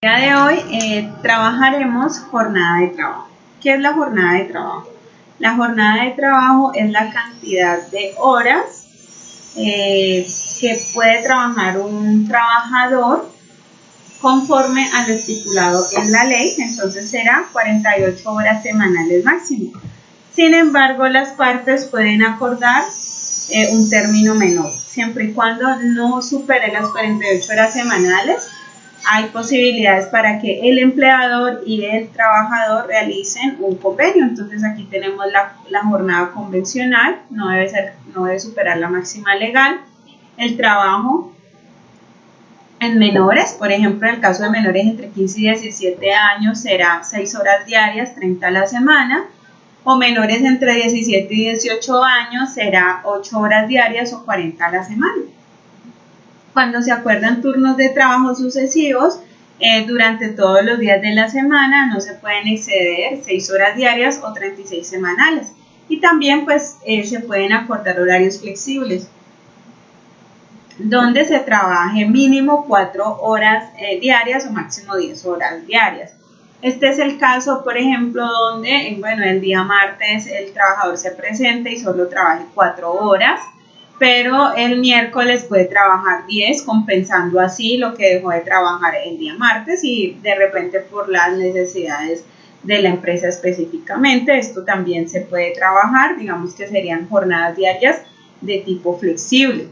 día de hoy trabajaremos jornada de trabajo. ¿Qué es la jornada de trabajo? La jornada de trabajo es la cantidad de horas que puede trabajar un trabajador conforme a lo estipulado en la ley. Entonces será 48 horas semanales máximo. Sin embargo, las partes pueden acordar un término menor, siempre y cuando no supere las 48 horas semanales. Hay posibilidades para que el empleador y el trabajador realicen un convenio. Entonces aquí tenemos la jornada convencional, no debe superar la máxima legal. El trabajo en menores, por ejemplo, en el caso de menores entre 15 y 17 años será 6 horas diarias, 30 a la semana, o menores entre 17 y 18 años será 8 horas diarias o 40 a la semana. Cuando se acuerdan turnos de trabajo sucesivos, durante todos los días de la semana no se pueden exceder 6 horas diarias o 36 semanales. Y también pues se pueden acordar horarios flexibles, donde se trabaje mínimo 4 horas diarias o máximo 10 horas diarias. Este es el caso, por ejemplo, donde el día martes el trabajador se presente y solo trabaje 4 horas, pero el miércoles puede trabajar 10, compensando así lo que dejó de trabajar el día martes y de repente por las necesidades de la empresa específicamente. Esto también se puede trabajar, digamos que serían jornadas diarias de tipo flexible.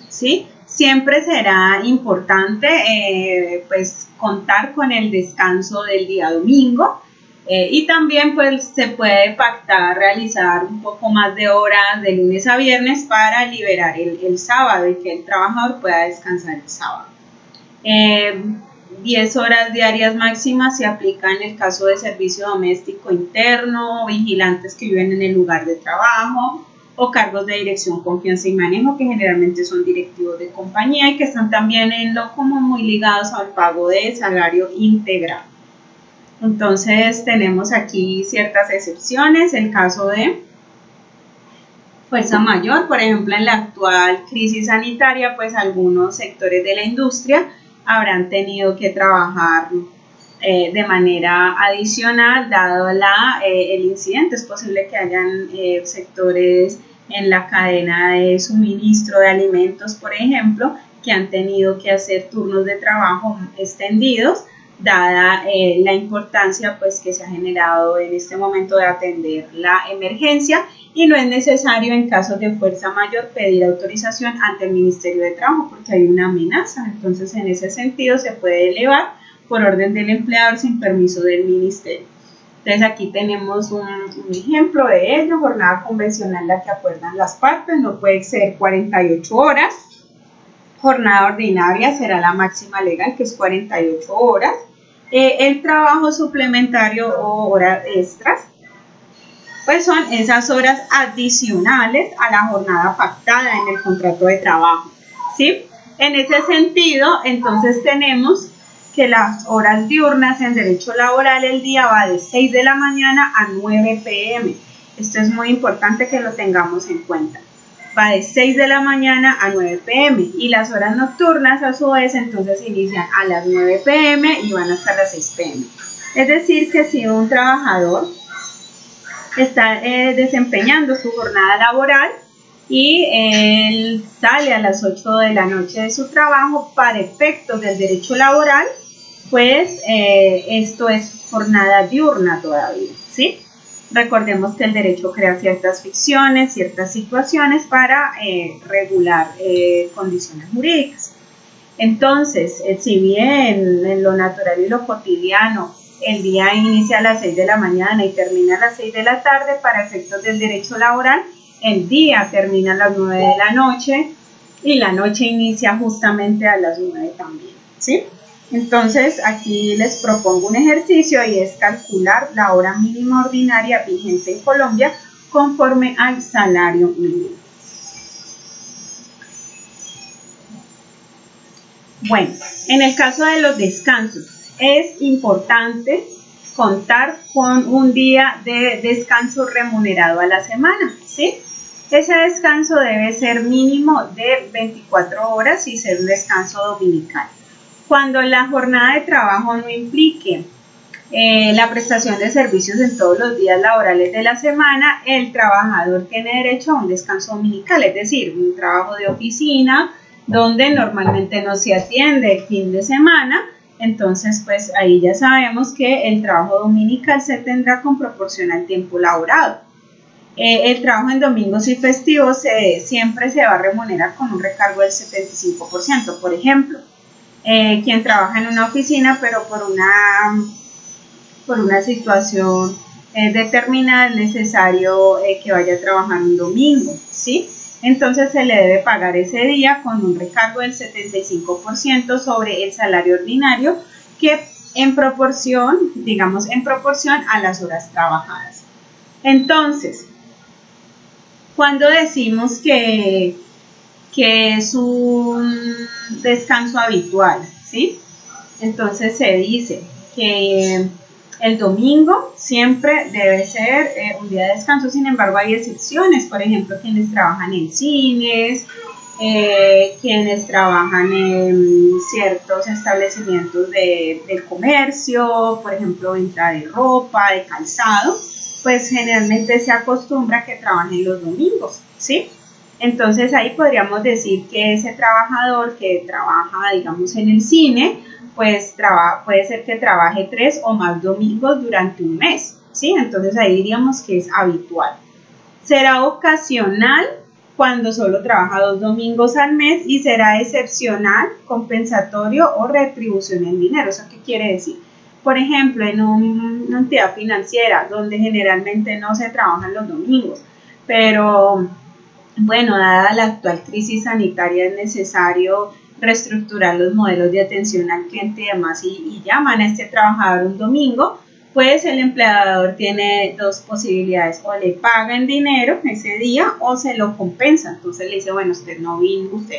¿Sí? Siempre será importante pues contar con el descanso del día domingo y también pues se puede pactar realizar un poco más de horas de lunes a viernes para liberar el sábado y que el trabajador pueda descansar el sábado. 10 horas diarias máximas se aplica en el caso de servicio doméstico interno, vigilantes que viven en el lugar de trabajo, o cargos de dirección, confianza y manejo, que generalmente son directivos de compañía y que están también en lo común muy ligados al pago de salario integral. Entonces tenemos aquí ciertas excepciones. El caso de fuerza mayor, por ejemplo, en la actual crisis sanitaria, pues algunos sectores de la industria habrán tenido que trabajar de manera adicional, dado el incidente. Es posible que hayan sectores en la cadena de suministro de alimentos, por ejemplo, que han tenido que hacer turnos de trabajo extendidos, dada la importancia pues, que se ha generado en este momento de atender la emergencia, y no es necesario en casos de fuerza mayor pedir autorización ante el Ministerio de Trabajo porque hay una amenaza. Entonces, en ese sentido se puede elevar por orden del empleador sin permiso del ministerio. Entonces aquí tenemos un ejemplo de ello: jornada convencional, la que acuerdan las partes, no puede exceder 48 horas. Jornada ordinaria será la máxima legal, que es 48 horas. El trabajo suplementario o horas extras, pues son esas horas adicionales a la jornada pactada en el contrato de trabajo, ¿sí? En ese sentido, entonces tenemos que las horas diurnas en derecho laboral, el día va de 6 de la mañana a 9 p.m. Esto es muy importante que lo tengamos en cuenta. Va de 6 de la mañana a 9 p.m. y las horas nocturnas a su vez entonces inician a las 9 p.m. y van hasta las 6 p.m. Es decir, que si un trabajador está desempeñando su jornada laboral y él sale a las 8 de la noche de su trabajo, para efectos del derecho laboral, pues esto es jornada diurna todavía, ¿sí? Recordemos que el derecho crea ciertas ficciones, ciertas situaciones para regular condiciones jurídicas. Entonces, si bien en lo natural y lo cotidiano el día inicia a las 6 de la mañana y termina a las 6 de la tarde, para efectos del derecho laboral, el día termina a las 9 de la noche y la noche inicia justamente a las 9 también, ¿sí? Entonces, aquí les propongo un ejercicio y es calcular la hora mínima ordinaria vigente en Colombia conforme al salario mínimo. Bueno, en el caso de los descansos, es importante contar con un día de descanso remunerado a la semana, ¿sí? Ese descanso debe ser mínimo de 24 horas y ser un descanso dominical. Cuando la jornada de trabajo no implique la prestación de servicios en todos los días laborales de la semana, el trabajador tiene derecho a un descanso dominical, es decir, un trabajo de oficina donde normalmente no se atiende el fin de semana. Entonces, pues ahí ya sabemos que el trabajo dominical se tendrá con proporción al tiempo laborado. El trabajo en domingos y festivos siempre se va a remunerar con un recargo del 75%. Por ejemplo, quien trabaja en una oficina, pero por una situación determinada es necesario que vaya a trabajar un domingo, ¿sí? Entonces se le debe pagar ese día con un recargo del 75% sobre el salario ordinario, que en proporción, digamos, en proporción a las horas trabajadas. Entonces, cuando decimos que es un descanso habitual, ¿sí? Entonces se dice que el domingo siempre debe ser un día de descanso. Sin embargo, hay excepciones, por ejemplo, quienes trabajan en cines, quienes trabajan en ciertos establecimientos del comercio, por ejemplo, venta de ropa, de calzado, pues generalmente se acostumbra que trabajen los domingos, ¿sí? Entonces ahí podríamos decir que ese trabajador que trabaja, digamos, en el cine, pues puede ser que trabaje 3 o más domingos durante un mes, ¿sí? Entonces ahí diríamos que es habitual. Será ocasional cuando solo trabaja 2 domingos al mes y será excepcional, compensatorio o retribución en dinero. ¿Eso qué quiere decir? Por ejemplo, en una entidad financiera donde generalmente no se trabajan los domingos, pero bueno, dada la actual crisis sanitaria es necesario reestructurar los modelos de atención al cliente y demás y llaman a este trabajador un domingo, pues el empleador tiene dos posibilidades: o le paga en dinero ese día o se lo compensa. Entonces le dice, bueno, usted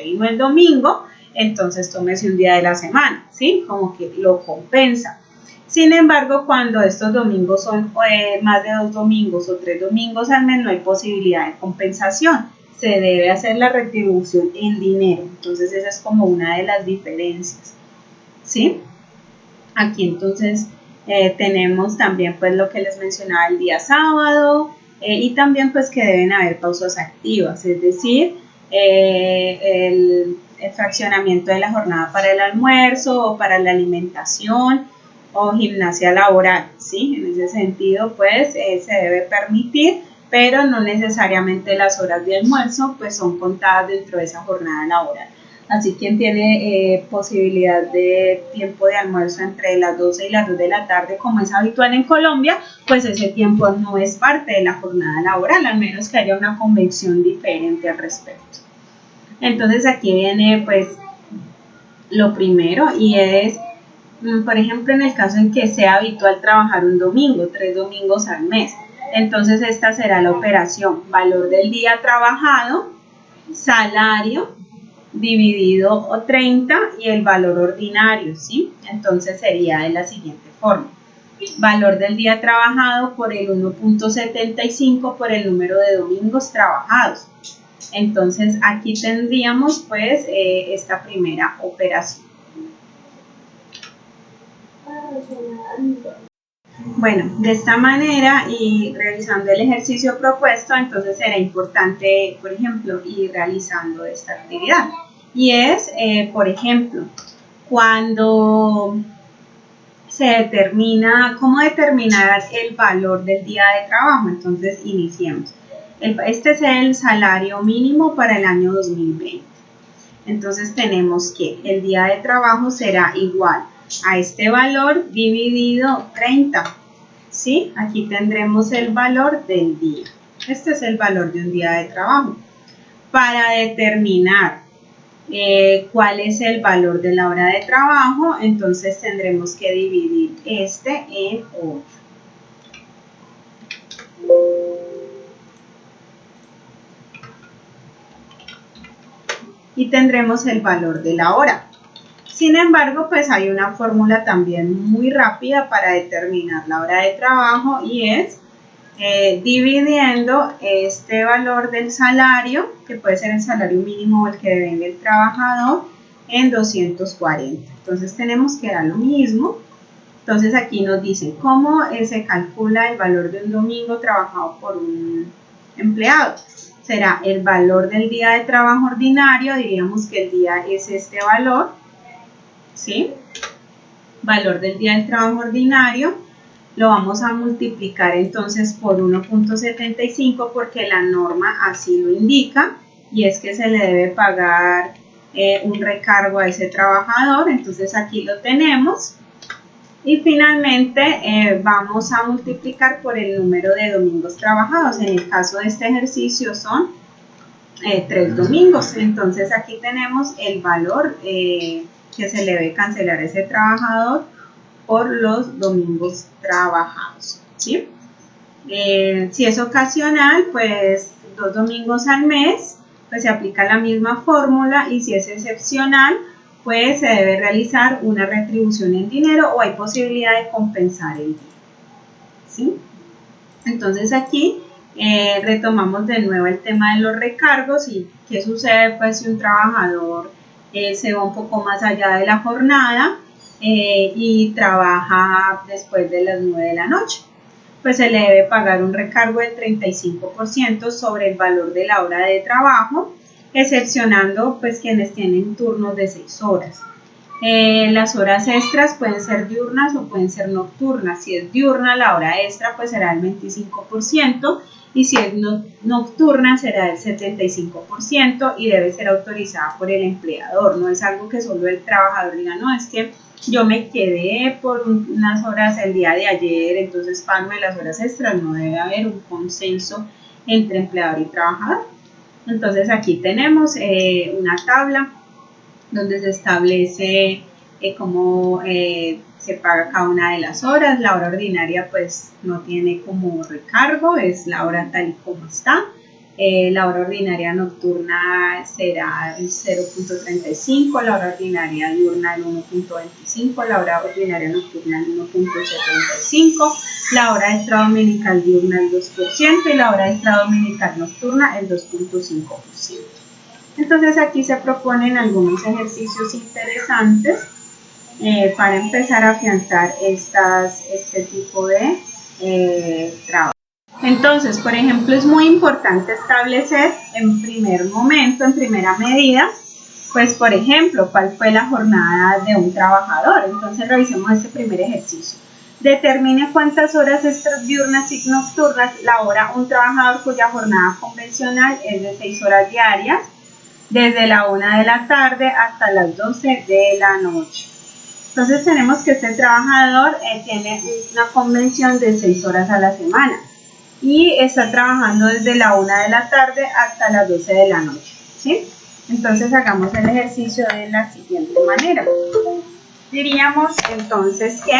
vino el domingo, entonces tómese un día de la semana, ¿sí? Como que lo compensa. Sin embargo, cuando estos domingos son más de 2 domingos o 3 domingos al mes, no hay posibilidad de compensación. Se debe hacer la retribución en dinero. Entonces esa es como una de las diferencias, ¿sí? Aquí entonces tenemos también pues lo que les mencionaba el día sábado, y también pues que deben haber pausas activas, es decir, el fraccionamiento de la jornada para el almuerzo o para la alimentación o gimnasia laboral, ¿sí? En ese sentido pues se debe permitir, pero no necesariamente las horas de almuerzo pues son contadas dentro de esa jornada laboral. Así quien tiene posibilidad de tiempo de almuerzo entre las 12 y las 2 de la tarde, como es habitual en Colombia, pues ese tiempo no es parte de la jornada laboral, al menos que haya una convención diferente al respecto. Entonces aquí viene pues lo primero, y es, por ejemplo, en el caso en que sea habitual trabajar un domingo, 3 domingos al mes, entonces esta será la operación: valor del día trabajado, salario dividido 30 y el valor ordinario, ¿sí? Entonces sería de la siguiente forma: valor del día trabajado por el 1.75 por el número de domingos trabajados. Entonces aquí tendríamos pues esta primera operación. Bueno, de esta manera y realizando el ejercicio propuesto, entonces será importante, por ejemplo, ir realizando esta actividad. Y es, por ejemplo, cuando se determina, ¿cómo determinar el valor del día de trabajo? Entonces, iniciemos. Este es el salario mínimo para el año 2020. Entonces, tenemos que el día de trabajo será igual a este valor dividido 30. ¿Sí? Aquí tendremos el valor del día. Este es el valor de un día de trabajo. Para determinar cuál es el valor de la hora de trabajo, entonces tendremos que dividir este en 8. Y tendremos el valor de la hora. Sin embargo, pues hay una fórmula también muy rápida para determinar la hora de trabajo, y es dividiendo este valor del salario, que puede ser el salario mínimo o el que debe el trabajador, en 240. Entonces tenemos que dar lo mismo. Entonces aquí nos dicen cómo se calcula el valor de un domingo trabajado por un empleado. Será el valor del día de trabajo ordinario, diríamos que el día es este valor, ¿sí? Valor del día del trabajo ordinario, lo vamos a multiplicar entonces por 1.75 porque la norma así lo indica, y es que se le debe pagar un recargo a ese trabajador. Entonces aquí lo tenemos. Y finalmente vamos a multiplicar por el número de domingos trabajados. En el caso de este ejercicio son 3 domingos. Entonces aquí tenemos el valor que se le debe cancelar a ese trabajador por los domingos trabajados, ¿sí? Si es ocasional, pues 2 domingos al mes, pues se aplica la misma fórmula, y si es excepcional, pues se debe realizar una retribución en dinero o hay posibilidad de compensar el día, ¿sí? Entonces aquí retomamos de nuevo el tema de los recargos y qué sucede pues si un trabajador se va un poco más allá de la jornada y trabaja después de las 9 de la noche. Pues se le debe pagar un recargo del 35% sobre el valor de la hora de trabajo, excepcionando pues quienes tienen turnos de 6 horas. Las horas extras pueden ser diurnas o pueden ser nocturnas. Si es diurna, la hora extra pues será el 25%, y si es nocturna será el 75%, y debe ser autorizada por el empleador. No es algo que solo el trabajador diga, no, es que yo me quedé por unas horas el día de ayer, entonces pago las horas extras. No, debe haber un consenso entre empleador y trabajador. Entonces aquí tenemos una tabla donde se establece cómo se paga cada una de las horas. La hora ordinaria pues no tiene como recargo, es la hora tal y como está. La hora ordinaria nocturna será el 0.35, la hora ordinaria diurna el 1.25, la hora ordinaria nocturna el 1.75, la hora extra dominical diurna el 2% y la hora extra dominical nocturna el 2.5%. Entonces aquí se proponen algunos ejercicios interesantes para empezar a afianzar este tipo de trabajo. Entonces, por ejemplo, es muy importante establecer en primer momento, en primera medida, pues por ejemplo, cuál fue la jornada de un trabajador. Entonces revisemos este primer ejercicio. Determine cuántas horas extras diurnas y nocturnas labora un trabajador cuya jornada convencional es de 6 horas diarias, desde la 1 de la tarde hasta las 12 de la noche. Entonces tenemos que este trabajador tiene una convención de 6 horas a la semana y está trabajando desde la 1 de la tarde hasta las 12 de la noche, ¿sí? Entonces hagamos el ejercicio de la siguiente manera. Diríamos entonces que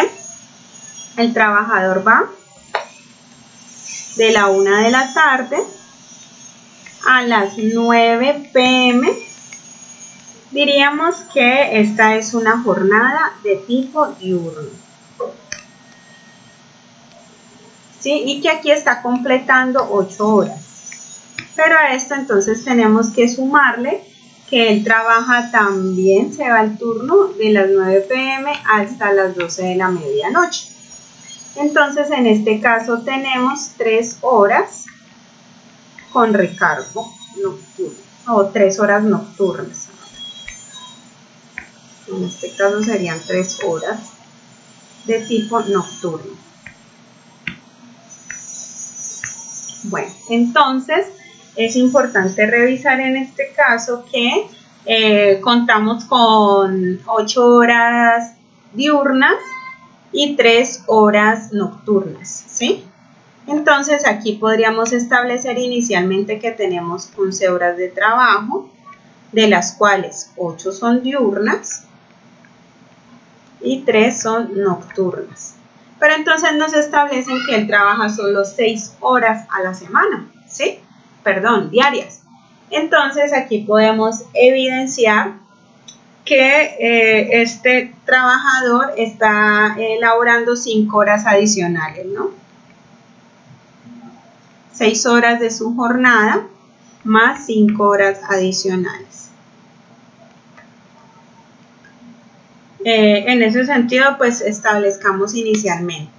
el trabajador va de la 1 de la tarde a las 9 p.m. Diríamos que esta es una jornada de tipo diurno, ¿sí? Y que aquí está completando 8 horas. Pero a esto entonces tenemos que sumarle que él trabaja también, se va al turno de las 9 p.m. hasta las 12 de la medianoche. Entonces en este caso tenemos 3 horas con recargo nocturno, o 3 horas nocturnas. En este caso serían 3 horas de tipo nocturno. Bueno, entonces es importante revisar en este caso que contamos con 8 horas diurnas y 3 horas nocturnas, ¿sí? Entonces aquí podríamos establecer inicialmente que tenemos 11 horas de trabajo, de las cuales 8 son diurnas y 3 son nocturnas. Pero entonces nos establecen que él trabaja solo 6 horas a la semana, ¿sí? Perdón, diarias. Entonces aquí podemos evidenciar que este trabajador está laborando 5 horas adicionales, ¿no? 6 horas de su jornada más 5 horas adicionales. En ese sentido, pues establezcamos inicialmente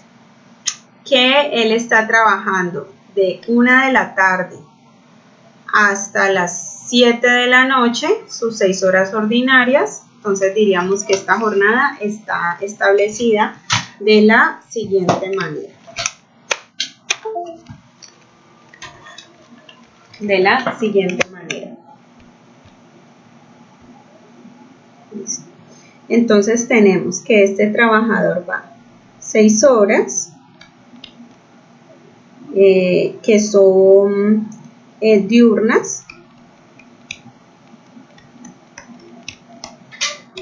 que él está trabajando de 1 de la tarde hasta las 7 de la noche, sus 6 horas ordinarias. Entonces diríamos que esta jornada está establecida de la siguiente manera. Listo. Entonces tenemos que este trabajador va 6 horas, que son diurnas,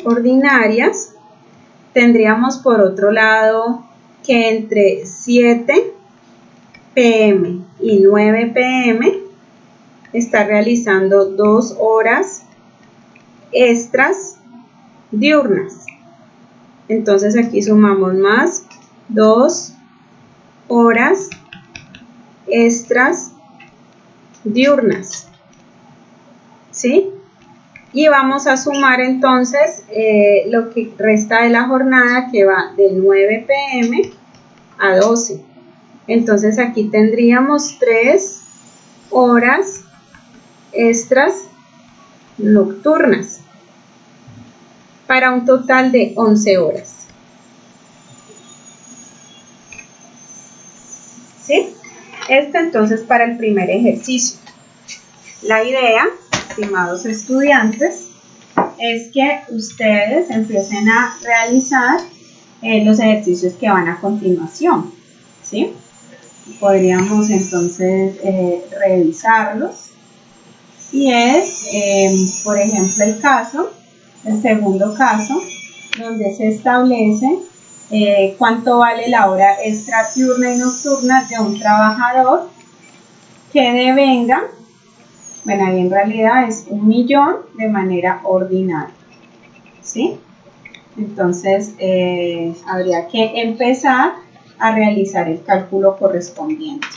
ordinarias. Tendríamos por otro lado que entre 7 p.m. y 9 p.m. está realizando 2 horas extras diurnas. Entonces aquí sumamos más 2 horas extras diurnas, ¿sí? Y vamos a sumar entonces lo que resta de la jornada, que va de 9 p.m. a 12. Entonces aquí tendríamos 3 horas extras nocturnas para un total de 11 horas. ¿Sí? Esto entonces para el primer ejercicio. La idea, estimados estudiantes, es que ustedes empiecen a realizar los ejercicios que van a continuación, ¿sí? Podríamos entonces revisarlos, y es, por ejemplo, el segundo caso, donde se establece cuánto vale la hora extra diurna y nocturna de un trabajador que devenga. Bueno, ahí en realidad es 1.000.000 de manera ordinaria, ¿sí? Entonces, habría que empezar a realizar el cálculo correspondiente.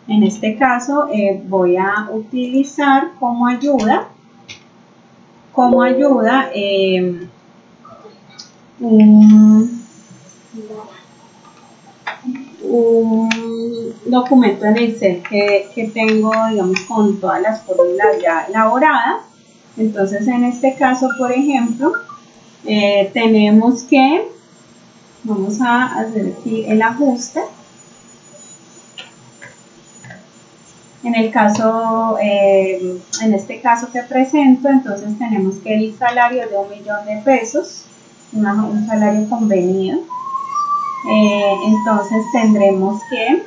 En este caso, voy a utilizar como ayuda un documento en Excel que tengo, digamos, con todas las fórmulas ya elaboradas. Entonces, en este caso, por ejemplo, tenemos que, vamos a hacer aquí el ajuste. En este caso que presento, entonces tenemos que el salario es de 1.000.000 de pesos, un salario convenido. Entonces tendremos que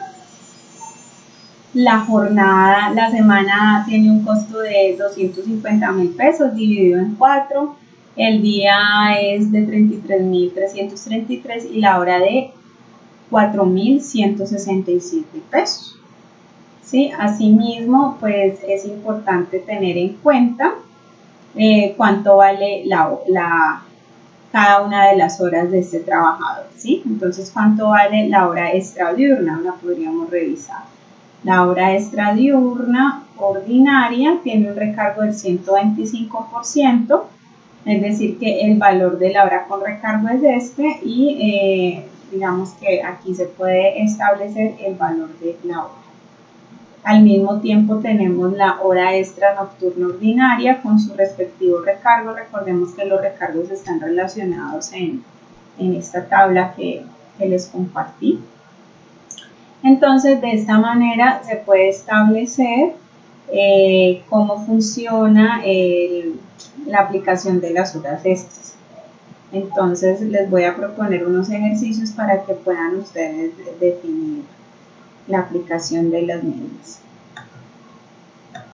la semana tiene un costo de 250.000 pesos dividido en 4, el día es de 33.333 y la hora de 4.167 pesos. ¿Sí? Asimismo, pues es importante tener en cuenta cuánto vale cada una de las horas de este trabajador, ¿sí? Entonces, ¿cuánto vale la hora extra diurna? La podríamos revisar. La hora extra diurna ordinaria tiene un recargo del 125%, es decir, que el valor de la hora con recargo es este, y digamos que aquí se puede establecer el valor de la hora. Al mismo tiempo tenemos la hora extra nocturna ordinaria con su respectivo recargo. Recordemos que los recargos están relacionados en esta tabla que les compartí. Entonces, de esta manera se puede establecer cómo funciona la aplicación de las horas extras. Entonces, les voy a proponer unos ejercicios para que puedan ustedes definir la aplicación de las mismas.